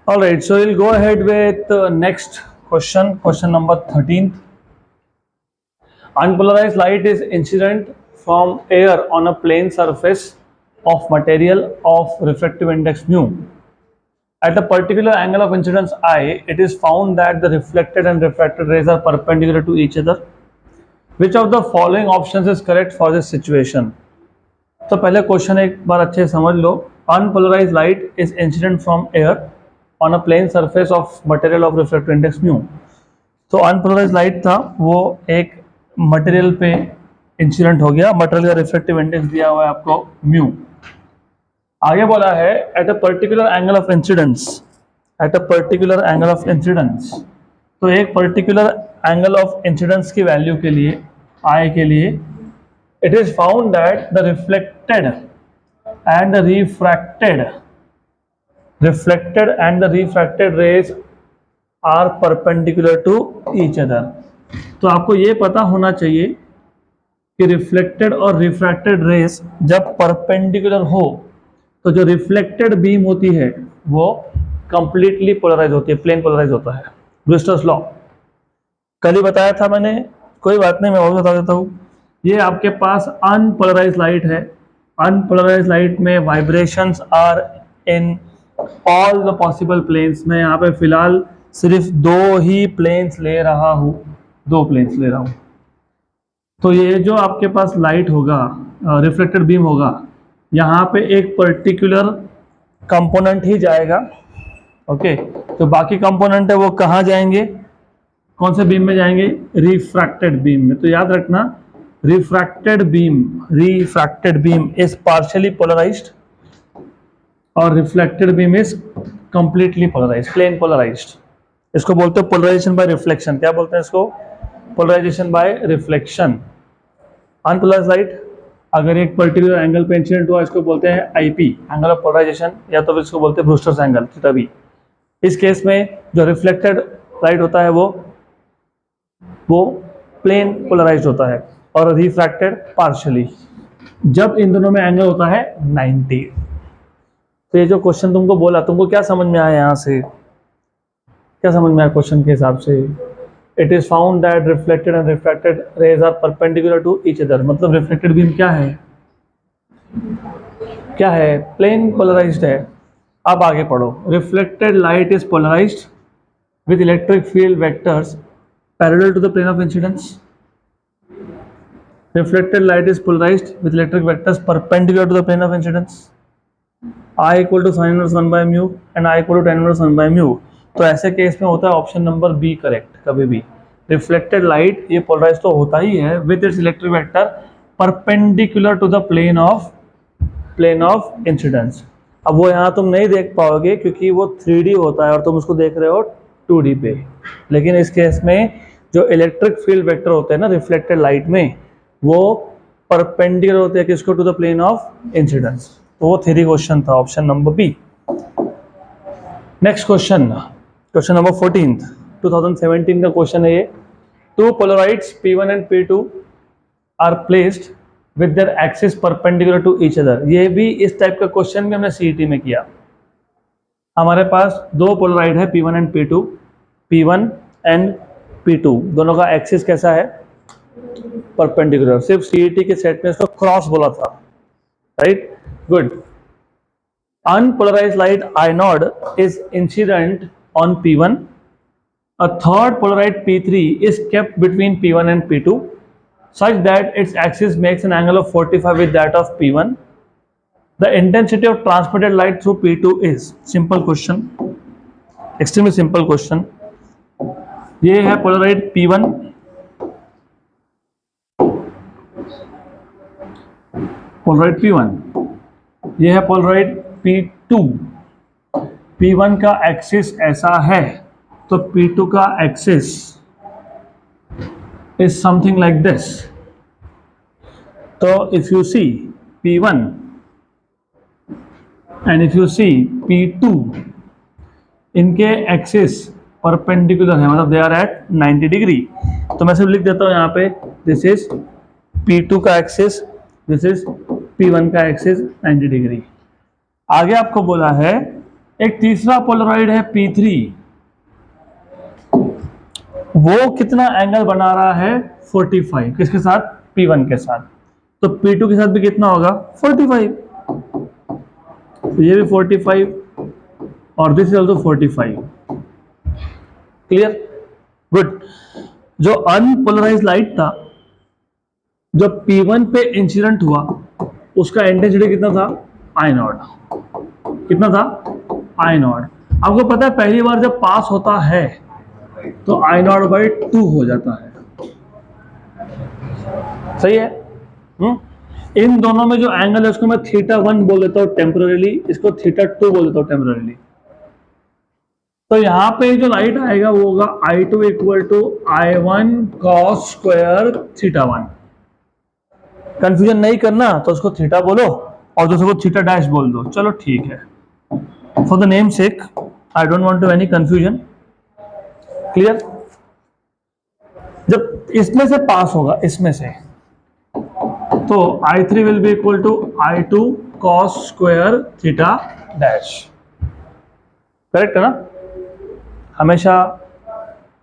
All right, so we'll go ahead with next question number 13th. Unpolarized light is incident from air on a plane surface of material of refractive index mu. At a particular angle of incidence I, it is found that the reflected and refracted rays are perpendicular to each other. Which of the following options is correct for this situation? तो पहले question एक बार अच्छे से समझ लो. Unpolarized light is incident from air on a plane surface of material of refractive index mu. तो unpolarise light था, वो एक मटेरियल पे इंसिडेंट हो गया. मटेरियल का रिफ्लेक्टिव इंडेक्स दिया हुआ है आपको म्यू. आगे बोला है at a particular angle of incidence. At a particular angle of incidence, तो एक पर्टिकुलर एंगल ऑफ इंसिडेंस की वैल्यू के लिए, आई के लिए, it is found that the reflected and the refracted rays are perpendicular to each other. तो आपको ये पता होना चाहिए कि रिफ्लेक्टेड और रिफ्रैक्टेड रेज जब परपेंडिकुलर हो तो जो रिफ्लेक्टेड बीम होती है वो कंप्लीटली पोलराइज होती है, प्लेन पोलराइज होता है. ब्रूस्टर्स लॉ कल ही बताया था मैंने, कोई बात नहीं, मैं और बता देता हूँ. ये आपके पास अनपोलराइज लाइट है. अनपोलराइज लाइट में vibrations are in all the possible planes. में यहाँ पे फिलहाल सिर्फ दो ही प्लेन्स ले रहा हूँ, दो प्लेन्स ले रहा हूँ. तो ये जो आपके पास लाइट होगा, रिफ्लेक्टेड बीम होगा, यहाँ पे एक पर्टिकुलर कंपोनेंट ही जाएगा. ओके, तो बाकी कंपोनेंट है वो कहाँ जाएंगे, कौन से बीम में जाएंगे? रिफ्रैक्टेड बीम में. तो याद रखना, refracted beam is partially polarised और reflected beam is completely polarised, plane polarised. इसको बोलते हैं पोलराइजेशन बाय रिफ्लेक्शन. क्या बोलते हैं इसको? Polarization by reflection. Unpolarised light अगर एक पर्टिकुलर एंगल पे इंसिडेंट हुआ, इसको बोलते हैं आईपी, एंगल ऑफ पोलराइजेशन, या तो फिर इसको बोलते हैं ब्रूस्टर्स एंगल, थीटा बी. इस केस में जो रिफ्लेक्टेड लाइट होता है वो प्लेन पोलराइज्ड होता है और रिफ्रैक्टेड पार्शियली. जब इन दोनों में एंगल होता है 90. तो ये जो क्वेश्चन तुमको बोला, तुमको क्या समझ में आया? यहाँ से क्या समझ में आया क्वेश्चन के हिसाब से? It is found that reflected and refracted rays are perpendicular to each other. मतलब रिफ्लेक्टेड बीम क्या है? क्या है? प्लेन पोलराइज्ड है. अब आगे पढ़ो. Reflected light is polarised with electric field vectors parallel to the plane of incidence. Reflected light is polarized with electric vectors perpendicular to the plane of incidence. I equal to sin inverse 1 by mu and I equal to tan inverse 1 by mu. तो ऐसे case में होता है option number B correct. कभी भी reflected light ये polarise तो होता ही है with its electric vector perpendicular to the plane of incidence. अब वो यहाँ तुम नहीं देख पाओगे क्योंकि वो 3D होता है और तुम उसको देख रहे हो 2D पे. लेकिन इस केस में जो इलेक्ट्रिक फील्ड वेक्टर होते हैं ना रिफ्लेक्टेड लाइट में, वो परपेंडिकुलर होते हैं किसको? To the plane of incidence. तो वो थ्योरी क्वेश्चन था, option number B. Next question number 14th 2017 का क्वेश्चन है ये. Two polaroids P1 and P2 are placed with their axis perpendicular to each other. ये भी इस टाइप का क्वेश्चन भी हमने सीईटी में किया. हमारे पास दो पोलराइड है P1 एंड P2, दोनों का एक्सिस कैसा है? परपेंडिकुलर. सिर्फ सीईटी के सेट में इसको क्रॉस बोला था, right? Good. Unpolarized light I node is incident on P1. A third polarized P3 is kept between P1 and P2 such that its axis makes an angle of 45 with that of P1. The intensity of transmitted light through P2 is. Simple question, extremely simple question. ये है polarized P1, Polaroid P1, ये है Polaroid P2. P1 का axis ऐसा है तो P2 का axis is something like this. तो if you see P1 and if you see P2, इनके एक्सिस परपेंडिकुलर है, मतलब दे आर एट 90 डिग्री. तो मैं सिर्फ लिख देता हूँ यहाँ पे, दिस इज P2 का एक्सिस, दिस इज P1 का एक्सिस 90 डिग्री. आगे आपको बोला है एक तीसरा पोलराइड है P3, वो कितना एंगल बना रहा है 45, किसके साथ, P1 के साथ। तो P2 के साथ भी कितना होगा 45, तो ये भी 45 और this is also 45। Clear, good. जो अनपोलराइज लाइट था, जब P1 पे इंसिडेंट हुआ, उसका इंटेंसिटी कितना था I0, कितना था I0। आपको पता है पहली बार जब पास होता है तो I0/2 हो जाता है, सही है। इन दोनों में जो एंगल है उसको मैं θ1 बोल देता हूँ टेम्पोररीली, इसको θ2 बोल देता हूँ टेम्पोररीली। तो यहाँ पे जो लाइट आएगा वो होगा I2 = I1 cos square θ1। Confusion नहीं करना तो उसको थीटा बोलो और दूसरे को θ' बोल दो, चलो ठीक है। For the namesake I don't want to any confusion. Clear, जब इसमें से पास होगा, इसमें से, तो I3 will be equal to I2 cos square θ'। Correct है ना। हमेशा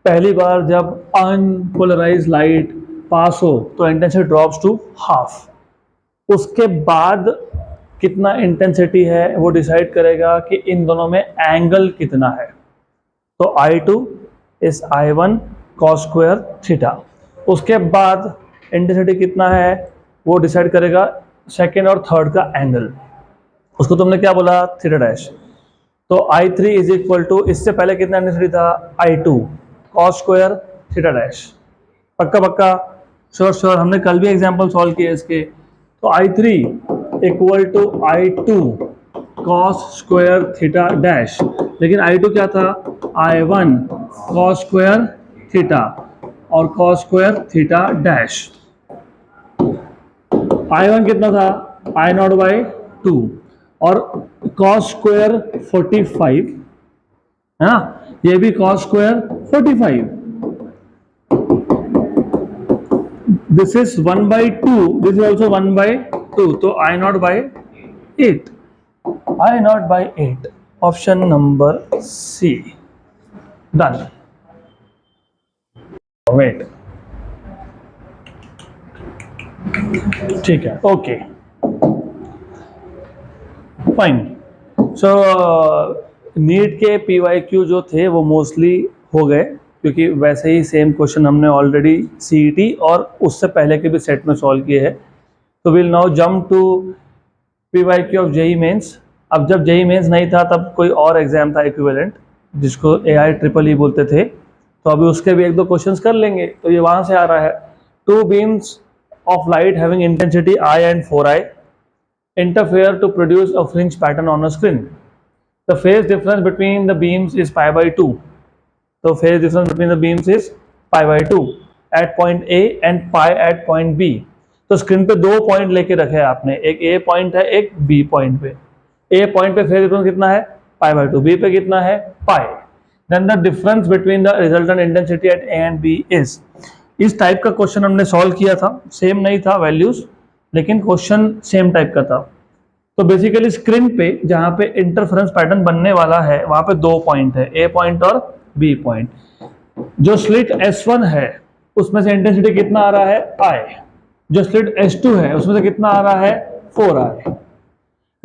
पहली बार जब अनपोलराइज लाइट पास हो तो इंटेंसिटी ड्रॉप्स टू हाफ, उसके बाद कितना इंटेंसिटी है वो डिसाइड करेगा कि इन दोनों में एंगल कितना है। तो I2 is I1 cos square θ, उसके बाद इंटेंसिटी कितना है वो डिसाइड करेगा सेकेंड और थर्ड का एंगल, उसको तुमने क्या बोला θ'। तो I3 इज इक्वल टू, इससे पहले कितना इंटेंसिटी था I2 cos स्क्वायर θ'। पक्का पक्का, श्योर श्योर, हमने कल भी एग्जांपल सॉल्व किए इसके। तो I3 equal to I2 cos square θ', लेकिन I2 क्या था I1 cos स्क्वायर θ और cos स्क्वायर θ'। I1 कितना था I0/2 और cos स्क्वायर 45 है ना, ये भी cos square 45। This is 1/2, this is also 1/2, तो I0/8, I0/8, option number C, done. Wait, ठीक है, ओके फाइन। सो नीट के PYQ जो थे वो मोस्टली हो गए, क्योंकि वैसे ही सेम क्वेश्चन हमने ऑलरेडी CET और उससे पहले के भी सेट में सॉल्व किए हैं। तो will now jump to PYQ of JEE Mains. अब जब JEE मेंस नहीं था तब कोई और एग्जाम था इक्विवेलेंट, जिसको AIEEE बोलते थे, तो अभी उसके भी एक दो क्वेश्चंस कर लेंगे। तो ये वहाँ से आ रहा है, 2 beams of light having intensity I and 4I interfere to produce a fringe pattern on a screen. The phase difference between the beams is π/2. So phase difference between the beams is π/2 at point A and pi at point B. तो screen पे दो point लेके रखे हैं आपने, एक A point है, एक B पॉइंट पे। A पॉइंट पे फेज डिफरेंस कितना है π/2, B पे कितना है पाई। Then the difference between the resultant intensity at A and B is। इस टाइप का क्वेश्चन हमने सॉल्व किया था, सेम नहीं था वैल्यूज, लेकिन क्वेश्चन सेम टाइप का था। तो बेसिकली स्क्रीन पे जहाँ पे इंटरफेरेंस पैटर्न बनने वाला है वहाँ पे दो पॉइंट है, A पॉइंट और B पॉइंट। जो स्लिट S1 है उसमें से इंटेंसिटी कितना आ रहा है I, जो स्लिट S2 है उसमें से कितना आ रहा है 4I।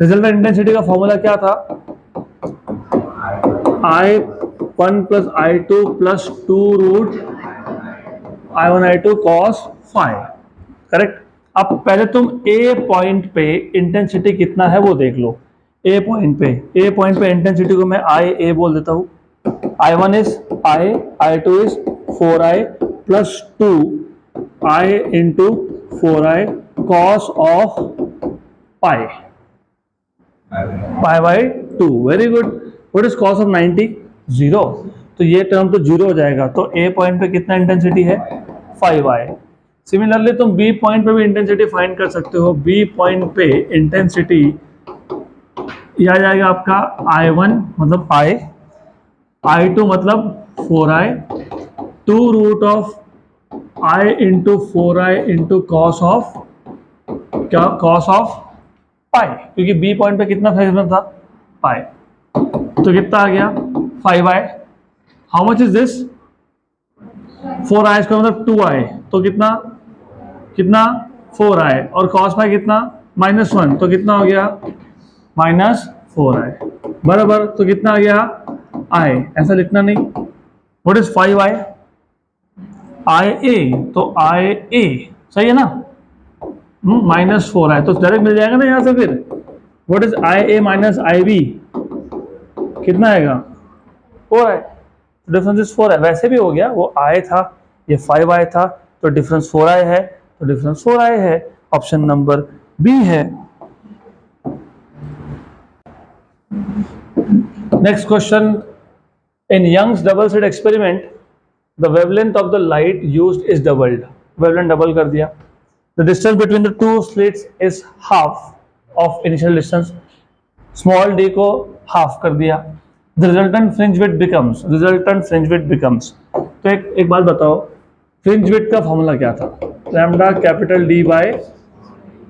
रिजल्टेंट इंटेंसिटी का फॉर्मूला क्या था, I1 + I2 + 2 √I1 I2 cos phi। Correct. अब पहले तुम A पॉइंट पे इंटेंसिटी कितना है वो देख लो। A पॉइंट पे इंटेंसिटी को मैं IA बोल देता हूँ। I1 is I, I2 is 4I + 2I into 4I cos of pi, pi/2। Very good. What is cos of 90? 0। तो ये टर्म तो 0 हो जाएगा। तो A पॉइंट पे कितना इंटेंसिटी है 5I। सिमिलरली तुम B पॉइंट पे भी इंटेंसिटी फाइंड कर सकते हो। B पॉइंट पे इंटेंसिटी यह आ जाएगा आपका I1 मतलब I, I2 मतलब 4I, 2√I into 4I into cos of pi, क्योंकि B पॉइंट पे कितना फेज में था पाई। तो कितना आ गया 5i। How much is this 4i square मतलब 2i, तो कितना कितना 4i, और cos पाई कितना -1, तो कितना हो गया -4i बराबर, तो कितना आ गया i, ऐसा लिखना नहीं। व्हाट इज 5i ia, तो ia सही है ना, -4i, तो डायरेक्ट मिल जाएगा ना यहाँ से फिर। What is ia minus ib, कितना आएगा 4i, डिफरेंस इज 4i। वैसे भी हो गया, वो i था ये 5i था, तो डिफरेंस 4i है, तो डिफरेंस 4i है, ऑप्शन नंबर बी है। Next question, in Young's double slit experiment the wavelength of the light used is doubled, wavelength double कर दिया। The distance between the two slits is half of initial distance, small d को half कर दिया। The resultant fringe width becomes, resultant fringe width becomes, तो एक बात बताओ, fringe width का फॉर्मूला क्या था, लैम्डा कैपिटल D बाय,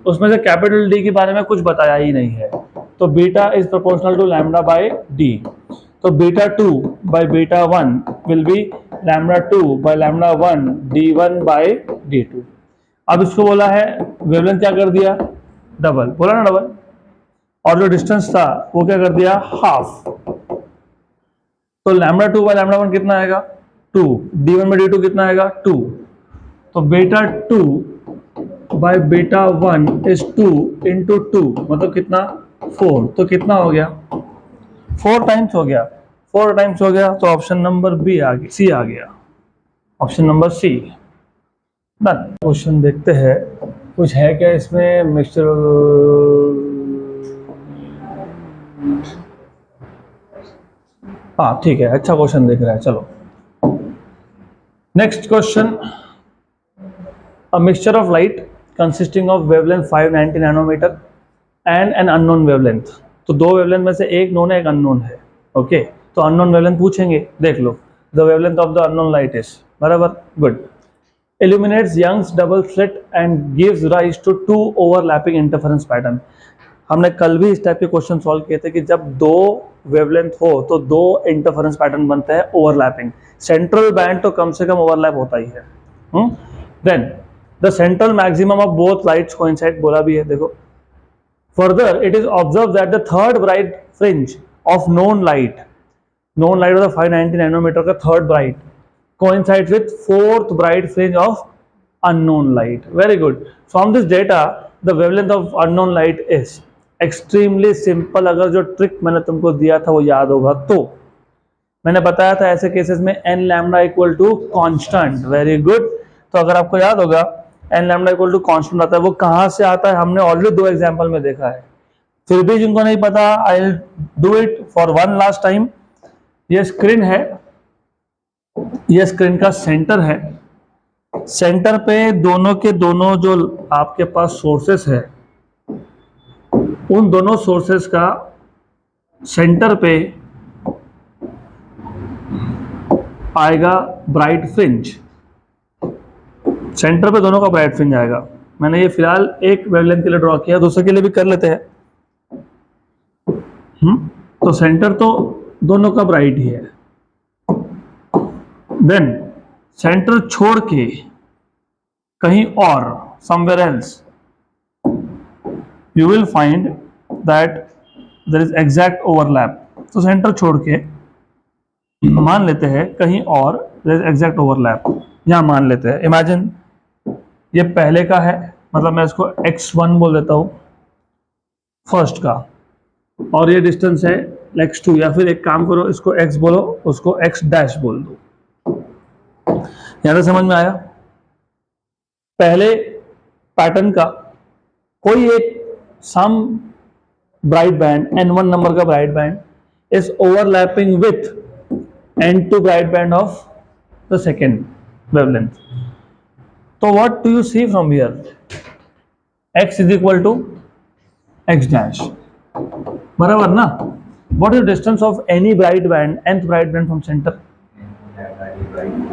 उसमें से कैपिटल D के बारे में कुछ बताया ही नहीं है, तो beta is proportional to lambda by D, तो beta 2 by beta 1 will be lambda 2 by lambda 1 D1 by D2। अब इसको बोला है वेवलेंथ क्या कर दिया डबल, बोला ना डबल, और जो डिस्टेंस था वो क्या कर दिया हाफ, तो लैम्डा 2 बाय लैम्डा 1 कितना आएगा 2, D1 बाय D2 कितना आएगा 2, तो beta 2 by beta 1 is 2 into 2 मतलब कितना 4, तो कितना हो गया 4 टाइम्स हो गया, 4 टाइम्स हो गया, तो ऑप्शन नंबर बी आ गया, सी आ गया, option number C done. Question देखते हैं कुछ है क्या इसमें, मिक्सचर, हाँ ठीक है, अच्छा क्वेश्चन दिख रहा है, चलो next question, a mixture of light consisting of wavelength 590 nanometre and an unknown wavelength, तो दो वेवलेंथ में से एक नोन है एक अननोन है, ओके, तो अननोन वेवलेंथ पूछेंगे, देख लो, the wavelength of the unknown light is बराबर, good, illuminates Young's double slit and gives rise to two overlapping interference pattern। हमने कल भी इस टाइप के क्वेश्चन सॉल्व किए थे कि जब दो वेवलेंथ हो तो दो इंटरफेरेंस पैटर्न बनते हैं ओवरलैपिंग, सेंट्रल बैंड तो कम से कम ओवरलैप होता ही है। Then the central maximum of both lights coincide, बोला भी है, देखो further it is observe that the third bright fringe of known light of 590 nanometre का third bright coincides with fourth bright fringe of unknown light। Very good। From this data, the wavelength of unknown light is extremely simple। अगर जो trick मैंने तुमको दिया था वो याद होगा तो मैंने बताया था ऐसे केसेस में n lambda equal to constant. Very good. तो अगर आपको याद होगा n lambda equal to constant आता है, वो कहाँ से आता है हमने ऑलरेडी 2 एग्जाम्पल में देखा है, फिर भी जिनको नहीं पता I will do it for one last time. ये स्क्रीन है, ये स्क्रीन का सेंटर है, सेंटर पे दोनों के दोनों जो आपके पास सोर्सेस है, उन दोनों सोर्सेस का सेंटर पे आएगा ब्राइट फ्रिंज, सेंटर पे दोनों का ब्राइट फ्रिंज आएगा। मैंने ये फिलहाल एक वेवलेंथ के लिए ड्रॉ किया, दूसरे के लिए भी कर लेते हैं। तो सेंटर तो दोनों का ब्राइट ही है। देन सेंटर छोड़ के कहीं और somewhere else you will find that there is exact overlap। तो सेंटर छोड़ के मान लेते हैं कहीं और there is exact overlap, यहां मान लेते हैं। इमेजिन ये पहले का है, मतलब मैं इसको x1 बोल देता हूं फर्स्ट का, और ये डिस्टेंस है x2, या फिर एक काम करो इसको x बोलो उसको x डैश बोल दो। यहां समझ में आया? पहले पैटर्न का कोई एक some bright band n1 number का bright band is overlapping with n2 bright band of the second wavelength. तो what do you see from here? x is equal to x dash, बराबर ना? What is distance of any bright band, nth bright band from centre?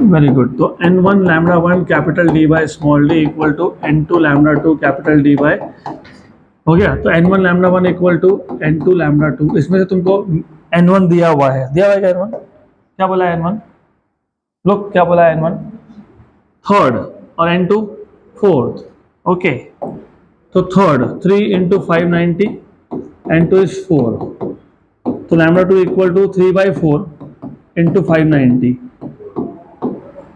Very good. तो n1 lambda 1 capital D by small d equal to n2 lambda 2 capital D by, हो गया। तो n1 lambda 1 equal to n2 lambda 2, इसमें से तुमको N1 दिया हुआ है क्या N1? क्या बोला है N1? लोग क्या बोला है N1? थर्ड और N2 फोर्थ. ओके, तो थर्ड 3 इंटू 590, N2 इज 4, तो λ2 equal to 3/4 into 590.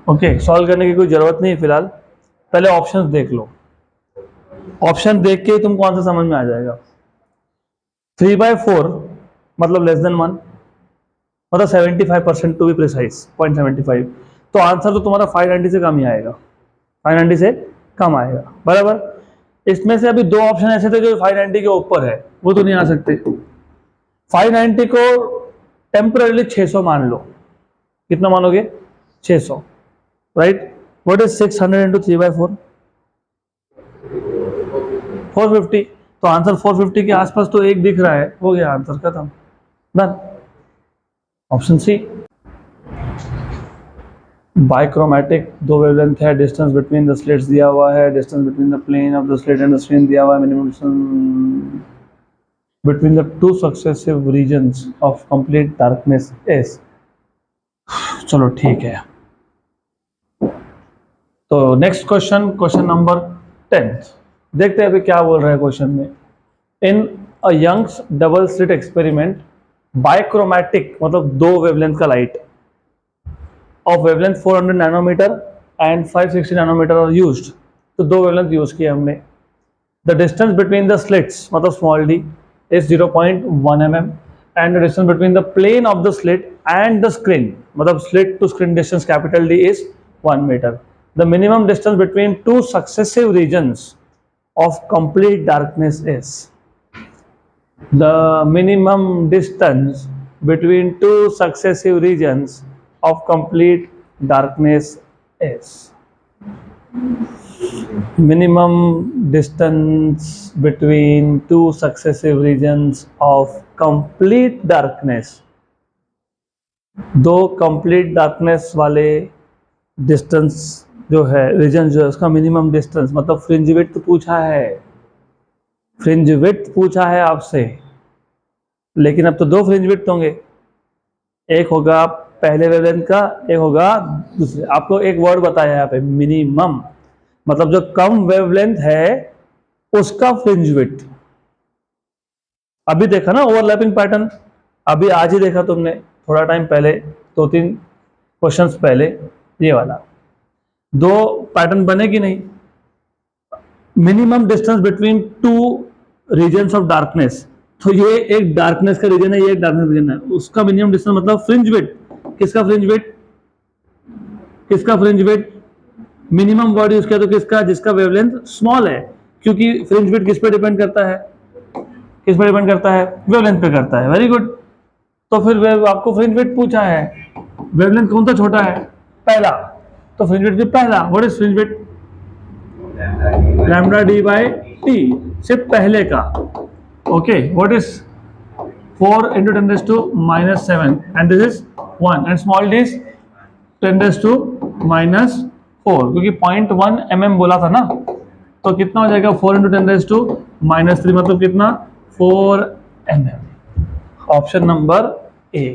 Okay, solve करने की कोई जरूरत नहीं है फिलहाल, पहले ऑप्शंस देख लो. ऑप्शन देख के तुमको आंसर समझ में आ जाएगा. 3/4 मतलब लेस देन 1, मतलब 75% टू बी प्रिसाइज, 0.75. तो आंसर तो तुम्हारा 590 से कम ही आएगा, 590 से कम आएगा. बराबर. इसमें से अभी दो ऑप्शन ऐसे थे जो 590 के ऊपर है, वो तो नहीं आ सकते. 590 को टेम्पररी 600 मान लो. कितना मानोगे? 600. राइट. What is 600 into 3/4? 450. तो आंसर 450 के आसपास तो एक दिख रहा है, हो गया आंसर खत्म. डन. Option C. बाइक्रोमैटिक, दो वेवलेंथ है, डिस्टेंस बिटवीन द स्लिट्स दिया हुआ है, distance between the plane of the slit and the screen दिया हुआ है, minimum distance between the two successive regions of complete darkness is. चलो ठीक है. तो नेक्स्ट क्वेश्चन, क्वेश्चन नंबर 10. देखते हैं अभी क्या बोल रहा है क्वेश्चन में. इन अ यंग्स डबल स्लिट एक्सपेरिमेंट, बाइक्रोमैटिक मतलब दो वेवलेंथ का light of wavelength 400 nanometer and 560 nanometer are used. तो दो वेवलेंथ यूज किए हमने. The distance between the slits मतलब small d is 0.1 mm and the distance between the plane of the slit and the screen मतलब slit to screen distance capital D is 1 meter. The minimum distance between two successive regions of complete darkness is. The minimum distance between two successive regions of complete darkness is. Minimum distance between two successive regions of complete darkness. दो complete darkness वाले distance जो है reason जो है उसका minimum distance मतलब fringe width पूछा है. फ्रिंज विड्थ पूछा है आपसे, लेकिन अब तो दो फ्रिंज विड्थ होंगे. एक होगा पहले वेवलेंथ का, एक होगा दूसरे. आपको एक वर्ड बताया यहाँ पे, मिनिमम मतलब जो कम वेवलेंथ है उसका फ्रिंज विड्थ. अभी देखा ना ओवरलैपिंग पैटर्न, अभी आज ही देखा तुमने, थोड़ा टाइम पहले, 2-3 क्वेश्चंस पहले. ये वाला दो पैटर्न बने कि नहीं. Minimum distance between two reasons of darkness, तो ये एक डार्कनेस का रीजन है, ये एक डार्कनेस रीजन है, उसका मिनिमम डिस्टेंस मतलब फ्रिंज विड्थ. किसका फ्रिंज विड्थ? किसका fringe width? Minimum word use किया तो किसका? जिसका वेवलेंथ स्मॉल है, क्योंकि फ्रिंज विड्थ किस पे डिपेंड करता है? किस पे डिपेंड करता है? वेवलेंथ पे करता है. Very good. तो फिर आपको फ्रिंज विड्थ पूछा है, वेवलेंथ कौन सा छोटा है? पहला. तो फ्रिंज विड्थ भी पहला. What is fringe width? Lambda D by T, सिर्फ पहले का. Okay. What is 4 into 10 raised to minus 7 and this is 1 and small d is 10 raised to minus 4 क्योंकि 0.1 mm बोला था ना, तो कितना हो जाएगा 4 into 10 raised to minus 3 मतलब कितना 4 mm. Option number A.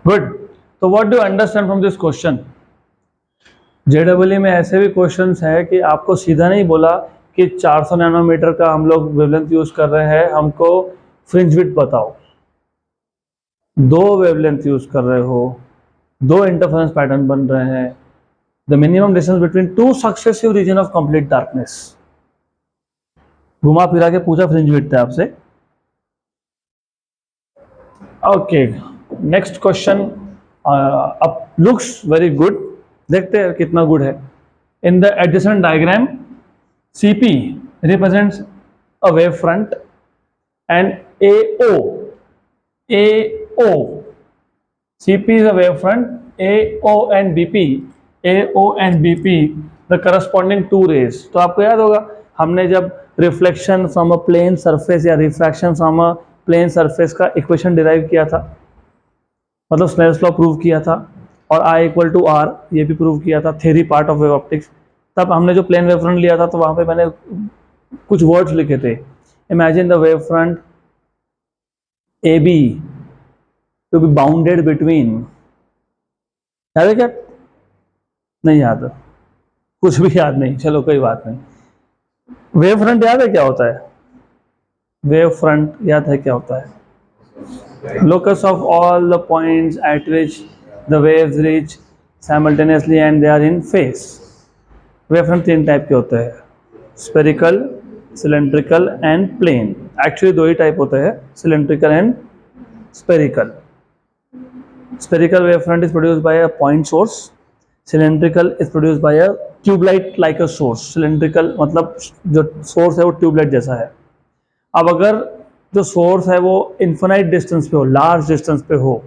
Good. तो what do understand from this question? J W में ऐसे भी क्वेश्चंस है कि आपको सीधा नहीं बोला कि 400 नैनोमीटर का हम लोग वेवलेंथ यूज कर रहे हैं, हमको फ्रिंज विड्थ बताओ. दो वेवलेंथ यूज कर रहे हो, दो इंटरफेरेंस पैटर्न बन रहे हैं. The minimum distance between two successive region of complete darkness. घुमा फिरा के पूछा फ्रिंज विड्थ है आपसे. Okay. Next question looks very good देखते हैं कितना गुड है। In the adjacent diagram CP represents a wave front and AO CP is a wave front, AO and BP the corresponding two rays। तो आपको याद होगा हमने जब reflection from a plane surface या refraction from a plane surface का equation derive किया था, मतलब स्नेल्स लॉ प्रूव किया था, और I=R ये भी प्रूव किया था, theory part of wave optics. तब हमने जो प्लेन वेव फ्रंट लिया था तो वहाँ पे मैंने कुछ वर्ड्स लिखे थे, imagine the wave front AB to be bounded between, याद है क्या? नहीं याद, कुछ भी याद नहीं, चलो कोई बात नहीं। वेव फ्रंट याद है क्या होता है? वेव फ्रंट याद है क्या होता है? Locus of all the points at which the waves reach simultaneously and they are in phase। Wave front तीन टाइप के होते हैं, spherical, cylindrical and plane. Actually दो ही टाइप होते हैं, cylindrical and spherical. Spherical wavefront is produced by a point source, cylindrical is produced by a tube-light like a source। cylindrical मतलब जो source है वो ट्यूबलाइट जैसा है। अब अगर जो source है वो infinite distance पे हो, large distance पे हो,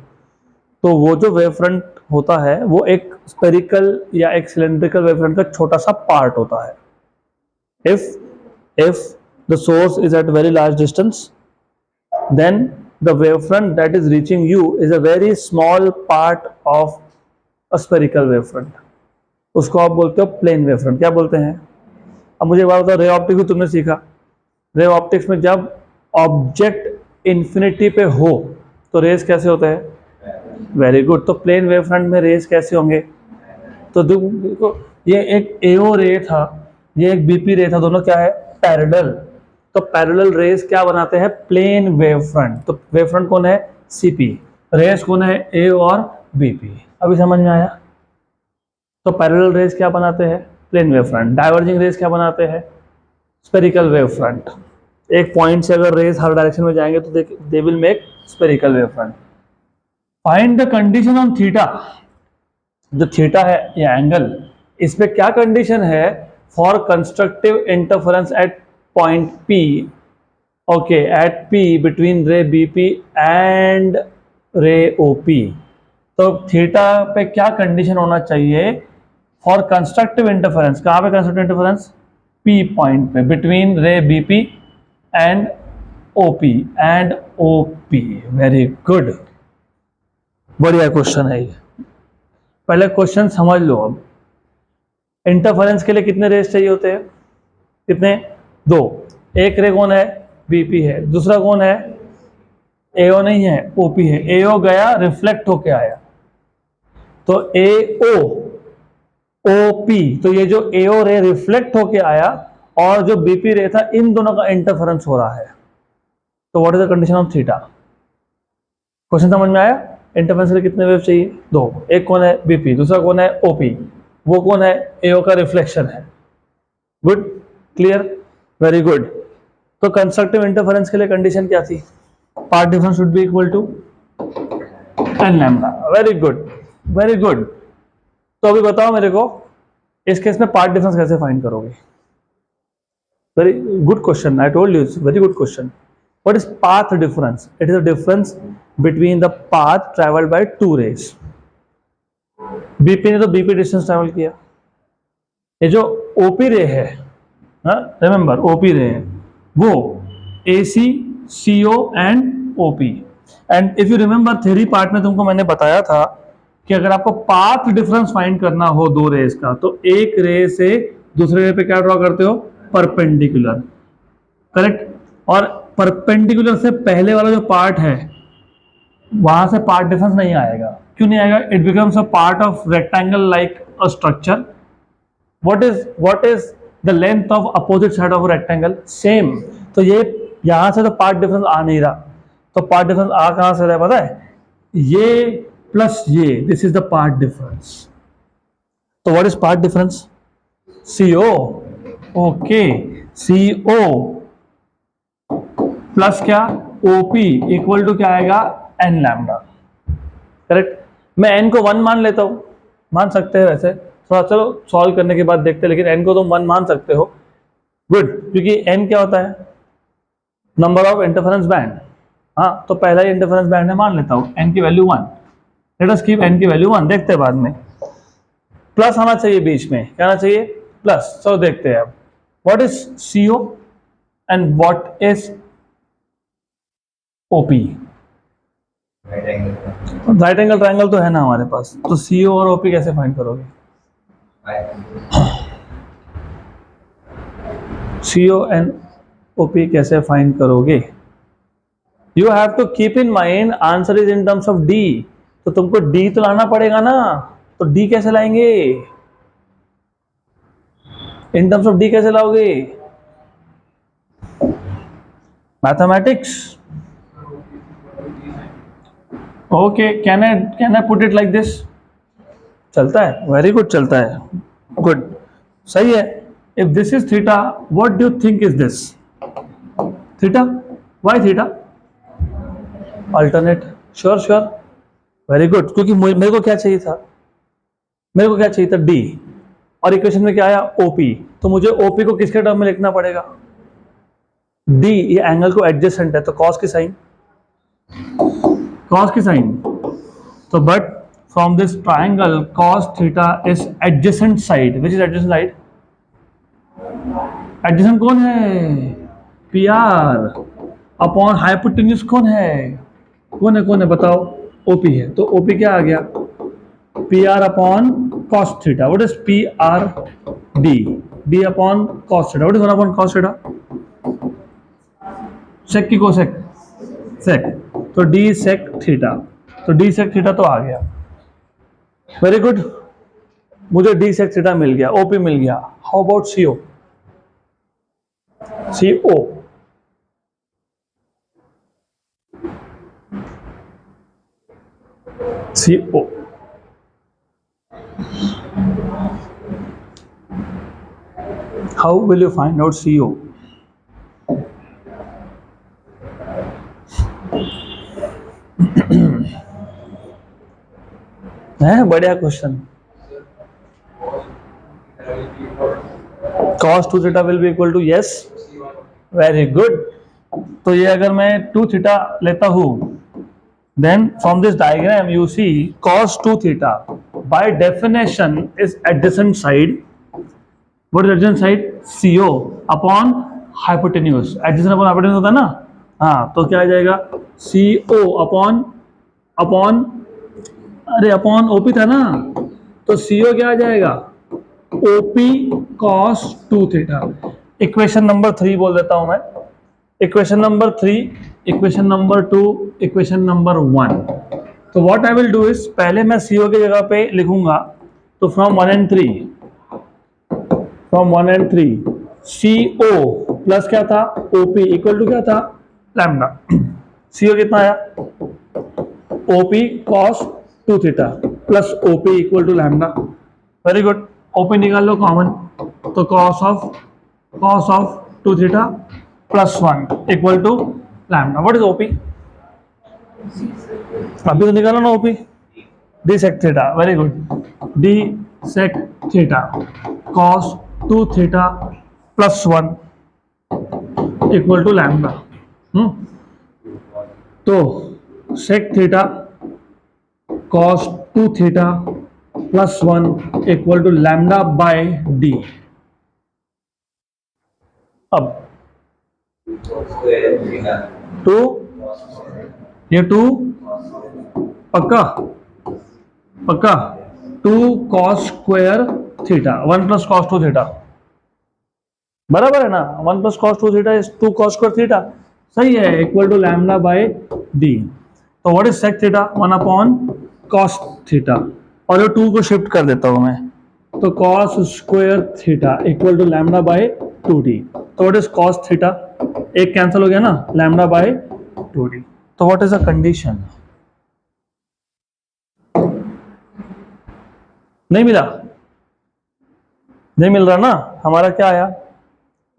तो वो जो wavefront होता है वो एक spherical या एक cylindrical wavefront का छोटा सा part होता है। If the source is at very large distance, then the wavefront that is reaching you is a very small part of a spherical wavefront। उसको आप बोलते हो प्लेन वेवफ्रंट। क्या बोलते हैं? अब मुझे बात बताओ, रे ऑप्टिक्स भी तुमने सीखा। रे ऑप्टिक्स में जब ऑब्जेक्ट इंफिनिटी पे हो तो रेस कैसे होते हैं? Very good. तो प्लेन वेवफ्रंट में रेस कैसे होंगे? तो देखो ये एक AO रे था, ये एक BP रे था, दोनों क्या है? पैरेलल। तो पैरेलल रेस क्या बनाते हैं? Plane wave front. तो वेव फ्रंट कौन है? CP। रेस कौन है? AO और BP। अभी समझ में आया? तो पैरेलल रेस क्या बनाते हैं? Plane wave front. Diverging rays क्या बनाते हैं? Spherical wave front. एक पॉइंट से अगर रेस हर डायरेक्शन में जाएंगे तो they will make spherical wave front. Find the condition on theta. जो थीटा है ये एंगल, इस पे क्या कंडीशन है? For constructive interference at point P, okay, at P between ray BP and ray OP। तो थीटा पे क्या कंडीशन होना चाहिए फॉर कंस्ट्रक्टिव इंटरफेरेंस? कहाँ पे कंस्ट्रक्टिव इंटरफेरेंस? P पॉइंट पे, बिटवीन रे BP and OP। Very good, बढ़िया क्वेश्चन है ये। पहले क्वेश्चन समझ लो। अब इंटरफेरेंस के लिए कितने रेस चाहिए होते हैं? कितने? दो। एक रे कौन है? BP है, दूसरा कौन है? AO नहीं है, OP है। AO गया, रिफ्लेक्ट होके आया, तो AO OP, तो ये जो AO रे रिफ्लेक्ट होके आया और जो BP रे था, इन दोनों का इंटरफेरेंस हो रहा है। तो what is the condition of theta? Question समझ में आया? इंटरफेरेंस के कितने वेव चाहिए? दो। एक कौन है? BP, दूसरा कौन है? OP। वो कौन है? AO का रिफ्लेक्शन है। Good, clear, very good. तो कंस्ट्रक्टिव इंटरफेरेंस के लिए कंडीशन क्या थी? Path difference should be equal to n lambda. Very good, very good. तो अभी बताओ मेरे को, इस केस में पार्ट डिफरेंस कैसे फाइंड करोगे? Very good question, I told you, very good question. What is path difference? It is the difference between the path travelled by two rays. BP ने तो BP डिस्टेंस ट्रेवल किया, ये जो OP रे है, remember OP रे है, वो AC, CO and OP। And if you remember theory part में तुमको मैंने बताया था कि अगर आपको पाथ डिफरेंस फाइंड करना हो दो रेस का, तो एक रे से दूसरे रे पे क्या ड्रॉ करते हो? Perpendicular, correct. और परपेंडिकुलर से पहले वाला जो पार्ट है वहां से पार्ट डिफरेंस नहीं आएगा। क्यों नहीं आएगा? It becomes a part of rectangle like a structure. What is the length of opposite side of rectangle? Same. तो ये यहां से तो पार्ट डिफरेंस आ नहीं रहा, तो पार्ट डिफरेंस आ कहां से रहा है पता है? ये प्लस ये, this is the path difference. तो what is path difference? CO, okay, CO plus क्या? OP इक्वल टू क्या आएगा? n lambda, correct. मैं n को 1 मान लेता हूं, मान सकते हैं वैसे, थोड़ा चलो सॉल्व करने के बाद देखते हैं, लेकिन n को तुम 1 मान सकते हो। गुड, क्योंकि n क्या होता है, नंबर ऑफ इंटरफेरेंस बैंड। हाँ, तो पहला ही इंटरफेरेंस बैंड है, मान लेता हूँ n की value 1। Let us keep n की वैल्यू 1, देखते हैं बाद में। प्लस आना चाहिए बीच में, क्या आना चाहिए, प्लस। चलो देखते हैं अब what is CO and what is OP। Right angle triangle तो है ना हमारे पास, तो CO और OP कैसे फाइंड करोगे? CO एंड OP कैसे फाइंड करोगे? You have to keep in mind answer is in terms of D, तो तुमको D तो लाना पड़ेगा ना, तो D कैसे लाएंगे, इन टर्म्स ऑफ D कैसे लाओगे? Mathematics. Okay, can I put it like this? चलता है, वेरी गुड, चलता है, गुड, सही है। If this is theta, what do you think is this? Theta. Why theta? Alternate. Sure sure, very good, क्योंकि मेरे को क्या चाहिए था, मेरे को क्या चाहिए था, D, और इक्वेशन में क्या आया, OP, तो मुझे OP को किसके टर्म में लिखना पड़ेगा, D, ये एंगल को एडजेसेंट है, तो कॉस की साइन, कॉस की साइन, तो but from this triangle cos theta is adjacent side, which is adjacent side, adjacent कौन है, PR अपॉन हाइपोटेन्यूज कौन है, कौन है बताओ, OP है, तो OP क्या आ गया, PR upon cos theta, what is PRD, D upon cos theta, what is 1 upon cos theta, sec की कोसेक, सेक, तो D सेक थीटा, तो D सेक थीटा तो आ गया, वेरी गुड, मुझे D सेक थीटा मिल गया, OP मिल गया। How about CO? CO how will you find out CO? है बढ़िया question. cos 2 theta will be equal to, yes, very good. तो ये अगर मैं 2 थीटा लेता हूं, then from this diagram you see cos 2 theta by definition is adjacent side, what is adjacent side, CO upon hypotenuse, adjacent upon hypotenuse होता है ना, हाँ, तो क्या आ जाएगा, CO अपॉन अपॉन, अरे अपॉन OP था ना, तो CO क्या आ जाएगा, OP cos 2 theta. Equation number 3 बोल देता हूं मैं, equation number 3, equation number 2, equation number 1। तो what I will do is, पहले मैं CO की जगह पे लिखूंगा, तो from 1 and 3, from 1 and 3 CO plus क्या था, OP इक्वल टू क्या था, लैम्डा। CO कितना आया, OP cos 2 theta plus OP equal to lambda, very good. OP निकाल लो कॉमन, तो cos of 2 theta plus 1 equal to lambda, what is OP, अभी तो निकाला ना OP, D sec theta, very good, D sec theta cos 2 theta plus 1 equal to lambda. तो sec theta cos 2 theta plus 1 equal to lambda by D। अब 2, ये 2 पक्का पक्का, 2 cos square theta, 1 plus cos 2 theta, बराबर है ना, 1 plus cos 2 theta is 2 cos square theta, सही है, equal to lambda by D। तो what is sec theta, 1 upon cos theta, और ये 2 को शिफ्ट कर देता हूं मैं, तो cos square theta equal to lambda by 2D। तो व्हाट इज cos थीटा, एक कैंसिल हो गया ना, लैम्डा बाय 2D। तो व्हाट इज अ कंडीशन, नहीं मिला, नहीं मिल रहा ना, हमारा क्या आया,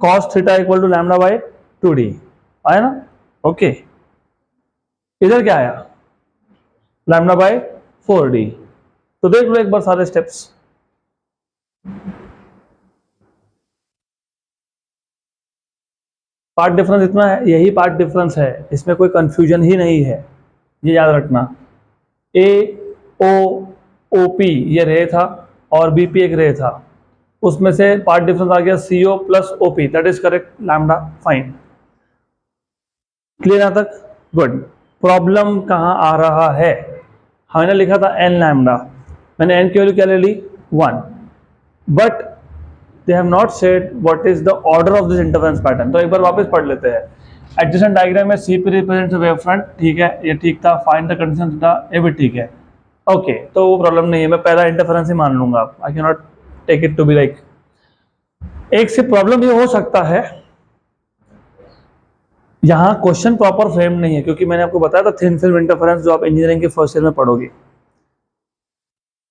cos theta equal to lambda by 2D आया ना, ओके। इधर क्या आया, लैम्डा बाय 4D। तो देख लो एक बार सारे स्टेप्स, पार्ट डिफरेंस इतना है, यही पार्ट डिफरेंस है, इसमें कोई कंफ्यूजन ही नहीं है, ये याद रखना। ए ओ ओ पी ये रे था और बी पी एक रे था, उसमें से पार्ट डिफरेंस आ गया C O plus O P, that is correct lambda, fine. Clear यहाँ तक? गुड। प्रॉब्लम कहाँ आ रहा है? हमने लिखा था एन लैम्डा, मैंने एन की वैल्यू क्या ले ली 1, but they have not said what is the order of this interference pattern. तो एक बार वापस पढ़ लेते हैं। एडजेसेंट डायग्राम में C P represents wave front, ठीक है, ये ठीक था। फाइंड द कंडीशन थीटा, ये भी ठीक है, ओके तो वो प्रॉब्लम नहीं है, मैं पहला इंटरफेरेंस ही मान लूंगा। I can not take it to be like. एक से प्रॉब्लम ये हो सकता है, यहाँ क्वेश्चन प्रॉपर फ्रेम नहीं है, क्योंकि मैंने आपको बताया था थिन फिल्म इंटरफेरेंस जो आप इंजीनियरिंग के फर्स्ट ईयर में पढ़ोगे।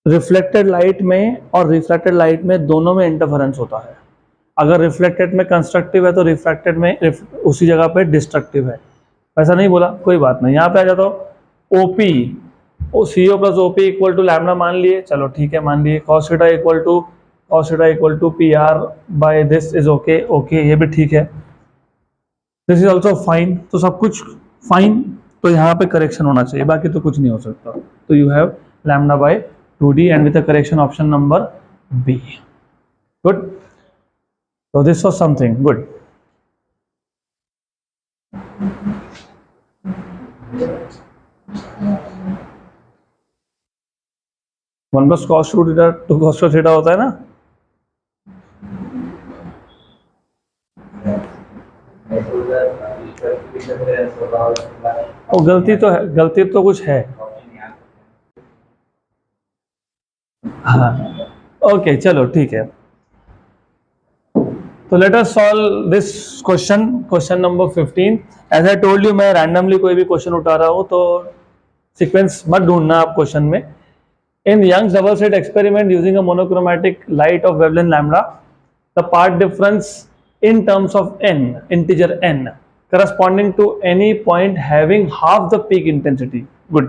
रिफ्लेक्टेड लाइट में और रिफ्लेक्टेड लाइट में दोनों में इंटरफेरेंस होता है। अगर रिफ्लेक्टेड में कंस्ट्रक्टिव है तो रिफ्रैक्टेड में उसी जगह पे डिस्ट्रक्टिव है। ऐसा नहीं बोला, कोई बात नहीं। यहाँ पे आ जाता हूँ OP, C O plus OP equal to lambda मान लिए, चलो ठीक है मान लिए। Cos theta equal to P R by this is okay, okay ये भी ठीक है। दिस इज ऑल्सो फाइन, तो सब कुछ फाइन। तो यहाँ पे करेक्शन होना चाहिए, बाकी तो कुछ नहीं हो सकता। तो you have lambda by 2d and with the correction option number B. Good. So this was something good. One plus cos 2 theta 2 cos 2 theta होता है ना। वो गलती तो है, गलती तो कुछ है। हाँ ओके चलो ठीक है। तो let us solve this question number 15। As I told you, मैं रैंडमली कोई भी क्वेश्चन उठा रहा हूँ, तो सीक्वेंस मत ढूंढना आप क्वेश्चन में। In Young's double slit experiment using a monochromatic light of wavelength lambda, the path difference in terms of n, integer n, corresponding to any point having half the peak intensity. Good.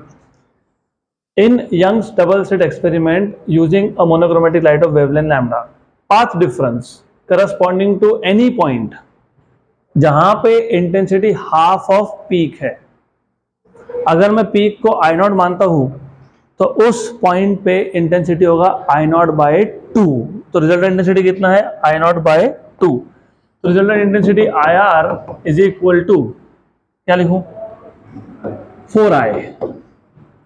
In Young's double slit experiment using a monochromatic light of wavelength lambda, path difference corresponding to any point जहां पे intensity half of peak है, अगर मैं peak को I not मानता हूं तो उस पॉइंट पे इंटेंसिटी होगा I नॉट बाय 2। तो रिजल्टेंट इंटेंसिटी कितना है? I naught by 2। तो resultant intensity IR is equal to क्या लिखूं? 4I।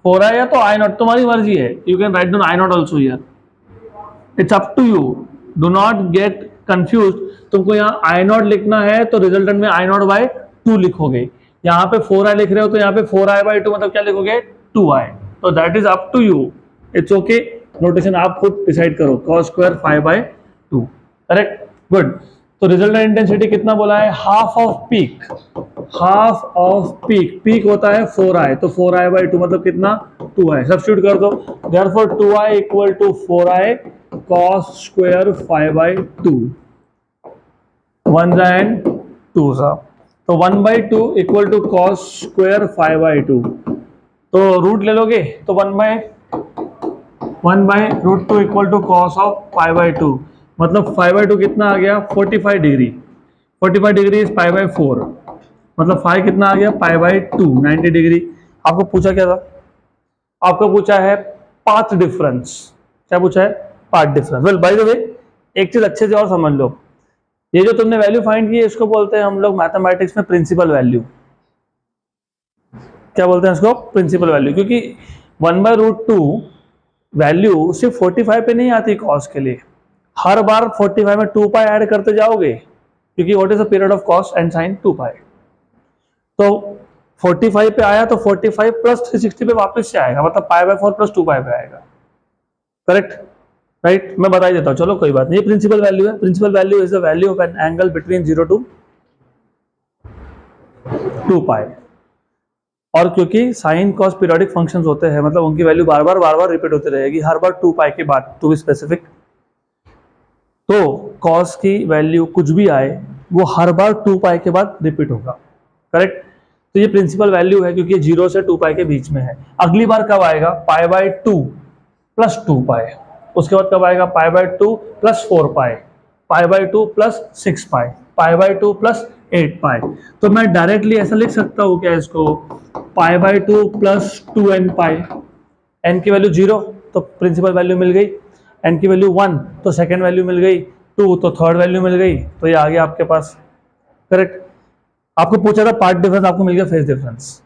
4I या तो I नॉट, तुम्हारी मर्जी है। You can write down I naught also here, it's up to you, do not get confuse. तुमको यहाँ I नॉट लिखना है तो रिजल्टेंट में I नॉट बाय 2 लिखोगे। यहाँ पे 4I लिख रहे हो तो यहाँ पे 4I बाय 2 मतलब क्या लिखोगे? 2I। तो that is up to you, it's okay. Notation आप खुद डिसाइड करो, cos स्क्वायर 5/2, करेक्ट, गुड। तो रिजल्टेंट इंटेंसिटी कितना बोला है? Half of peak. Half of peak, peak होता है 4I, तो 4I बाय 2 मतलब कितना? 2I। सब्स्टिट्यूट कर दो, therefore 2I equal to 4I cos square 5/2, 1 and 2 सा, तो 1/2 इक्वल टू cos स्क्वायर 5/2। तो रूट ले लोगे तो 1/√2 इक्वल टू cos ऑफ 5/2, मतलब 5/2 कितना आ गया? 45 डिग्री। 45 डिग्री इज π/4, मतलब 5 कितना आ गया? π/2, 90 डिग्री। आपको पूछा क्या था? आपको पूछा है पाथ डिफरेंस। क्या पूछा है? Path difference. Well by the way, एक चीज अच्छे से और समझ लो, ये जो तुमने वैल्यू फाइंड की है इसको बोलते हैं हम लोग मैथमेटिक्स में प्रिंसिपल वैल्यू। क्या बोलते हैं इसको? Principal value. क्योंकि 1/√2 वैल्यू सिर्फ 45 पे नहीं आती कॉस के लिए, हर बार 45 में 2π ऐड करते जाओगे, क्योंकि what is the period of cos and sine? 2π। तो 45 पे आया तो 45 प्लस 360 पे वापस से आएगा, मतलब π/4 प्लस 2π पे आएगा, करेक्ट, राइट। मैं बता ही देता हूँ, चलो कोई बात नहीं। ये प्रिंसिपल वैल्यू है। Principal value is the value of an angle between 0 to 2π। और क्योंकि साइन कॉस पीरियोडिक फंक्शंस होते हैं, मतलब उनकी वैल्यू बार बार रिपीट होती रहेगी, हर बार 2π के बाद, टू बी स्पेसिफिक। तो cos की वैल्यू कुछ भी आए वो हर बार 2π के बाद रिपीट होगा, करेक्ट। तो ये प्रिंसिपल वैल्यू है क्योंकि 0 से 2π के बीच में है। अगली बार कब आएगा? π/2 प्लस 2π। उसके बाद कब आएगा? π/2 प्लस 4π, π/2 प्लस 6π, π/2 प्लस 8 पाई। तो मैं डायरेक्टली ऐसा लिख सकता हूँ क्या इसको, pi by 2 plus 2n pi. n की वैल्यू 0 तो प्रिंसिपल वैल्यू मिल गई, n की वैल्यू 1 तो सेकेंड वैल्यू मिल गई, 2 तो थर्ड वैल्यू मिल गई, तो ये आ गया आपके पास करेक्ट। आपको पूछा था पाथ डिफरेंस, आपको मिल गया phase difference.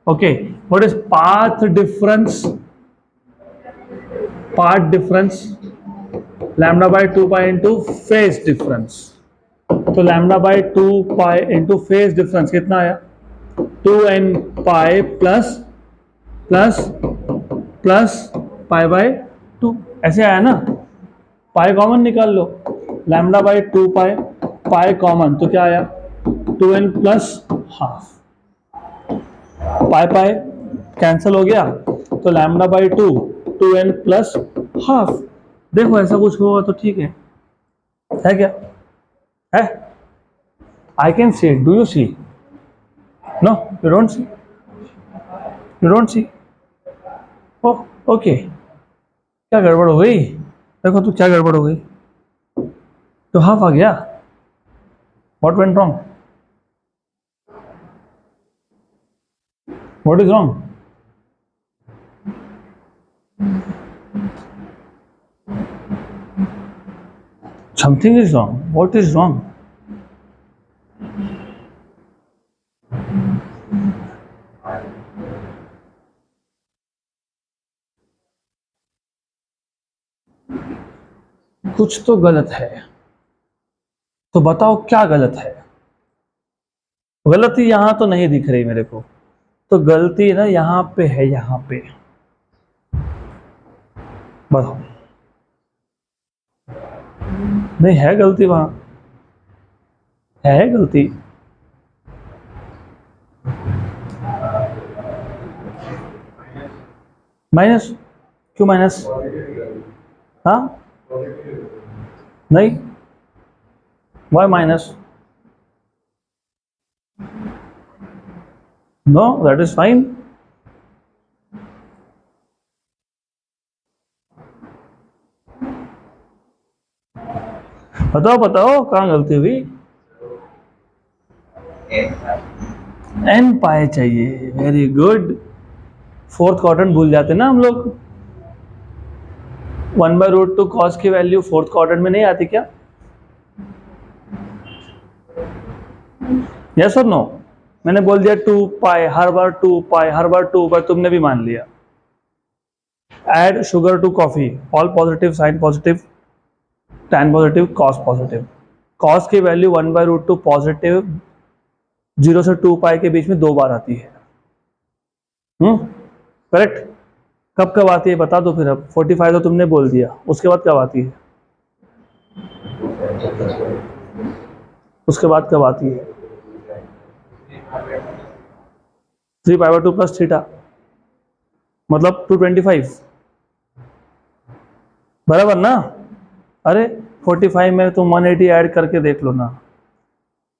Okay, what is path difference? Path difference lambda by 2 pi into phase difference. तो lambda by 2 pi into phase difference कितना आया, 2n pi plus plus plus pi by 2, ऐसे आया ना। पाई कॉमन निकाल लो, lambda by 2 pi, pi common तो क्या आया 2n plus half, pi pi cancel हो गया, तो lambda by 2 2n plus half. देखो ऐसा कुछ होगा तो ठीक है क्या है? I can see it, do you see? No you don't see, you don't see. Oh okay, क्या गड़बड़ हो गई? देखो तो क्या गड़बड़ हो गई, तो हाफ आ गया। What went wrong? What is wrong? Something is wrong, what is wrong? कुछ तो गलत है, तो बताओ क्या गलत है? गलती यहां तो नहीं दिख रही मेरे को, तो गलती ना यहां पे है, यहां पे बताओ। नहीं है गलती, वहां है गलती। माइनस क्यों माइनस? हाँ नहीं, why minus? No that is fine. बताओ बताओ कहाँ गलती हुई? n पाए चाहिए, वेरी गुड। फोर्थ क्वाड्रेंट भूल जाते ना हम लोग, 1/√2 कॉस की वैल्यू फोर्थ क्वाड्रेंट में नहीं आती क्या? यस और नो? मैंने बोल दिया 2 पाई, हर बार 2 पाई, हर बार 2 पाई, तुमने भी मान लिया। Add sugar to coffee, all positive, sine positive, tan positive, cos positive. Cos की वैल्यू 1/√2 पॉजिटिव 0 से 2 पाई के बीच में 2 बार आती है। करेक्ट। कब कब आती है बता दो फिर। अब 45 तो तुमने बोल दिया, उसके बाद कब आती है? उसके बाद कब आती है? 3π/2 प्लस थीटा, मतलब 225 बराबर ना? अरे 45 में तुम 180 ऐड करके देख लो ना।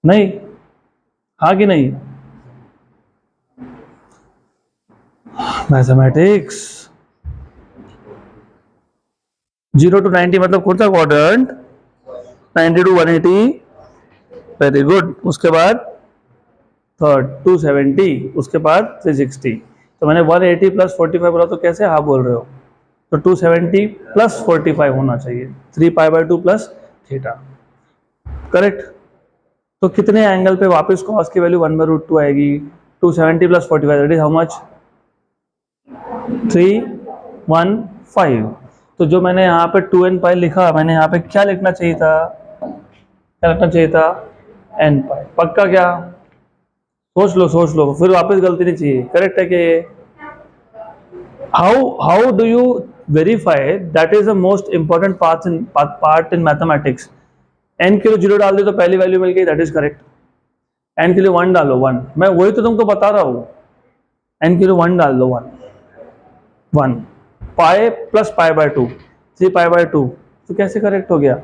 नहीं, हाँ कि नहीं? मैथमेटिक्स 0 to 90 मतलब कौन सा क्वाड्रेंट? 90 to 180, very good. उसके बाद थर्ड 270, उसके बाद 360। तो मैंने 180 प्लस 45 बोला, तो कैसे हाँ बोल रहे हो? तो 270 प्लस 45 होना चाहिए, 3π/2 प्लस थीटा, करेक्ट। तो कितने एंगल पे वापस कॉस की वैल्यू 1/√2 आएगी? 270 plus 45 that is how much? 315। तो जो मैंने यहाँ पे 2n पाई लिखा, मैंने यहाँ पे क्या लिखना चाहिए था? क्या लिखना चाहिए था? n पाई। पक्का क्या? सोच लो फिर वापस गलती नहीं चाहिए। करेक्ट है कि ये? How do you verify? That is the most important part in mathematics. n के लिए 0 डाल दे तो पहली वैल्यू मिल गई, दैट इज करेक्ट। n के लिए 1 डालो, 1, मैं वही तो तुमको बता रहा हूँ। n के लिए 1 डाल दो, 1 पाई प्लस π/2, 3π/2, तो कैसे करेक्ट हो गया?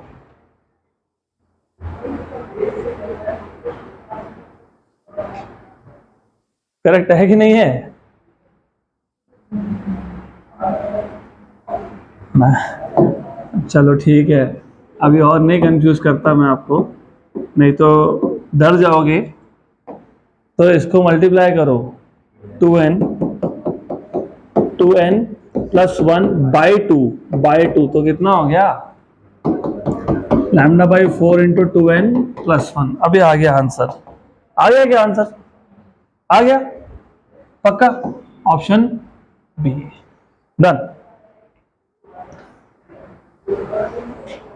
करेक्ट है कि नहीं है? चलो ठीक है, अभी और नहीं कंफ्यूज करता मैं आपको, नहीं तो डर जाओगे तो इसको मल्टीप्लाई करो 2n प्लस 1 बाई टू तो कितना हो गया lambda by 4 into 2n plus 1। अभी आ गया आंसर, आ गया क्या आंसर, आ गया पक्का, ऑप्शन बी, डन।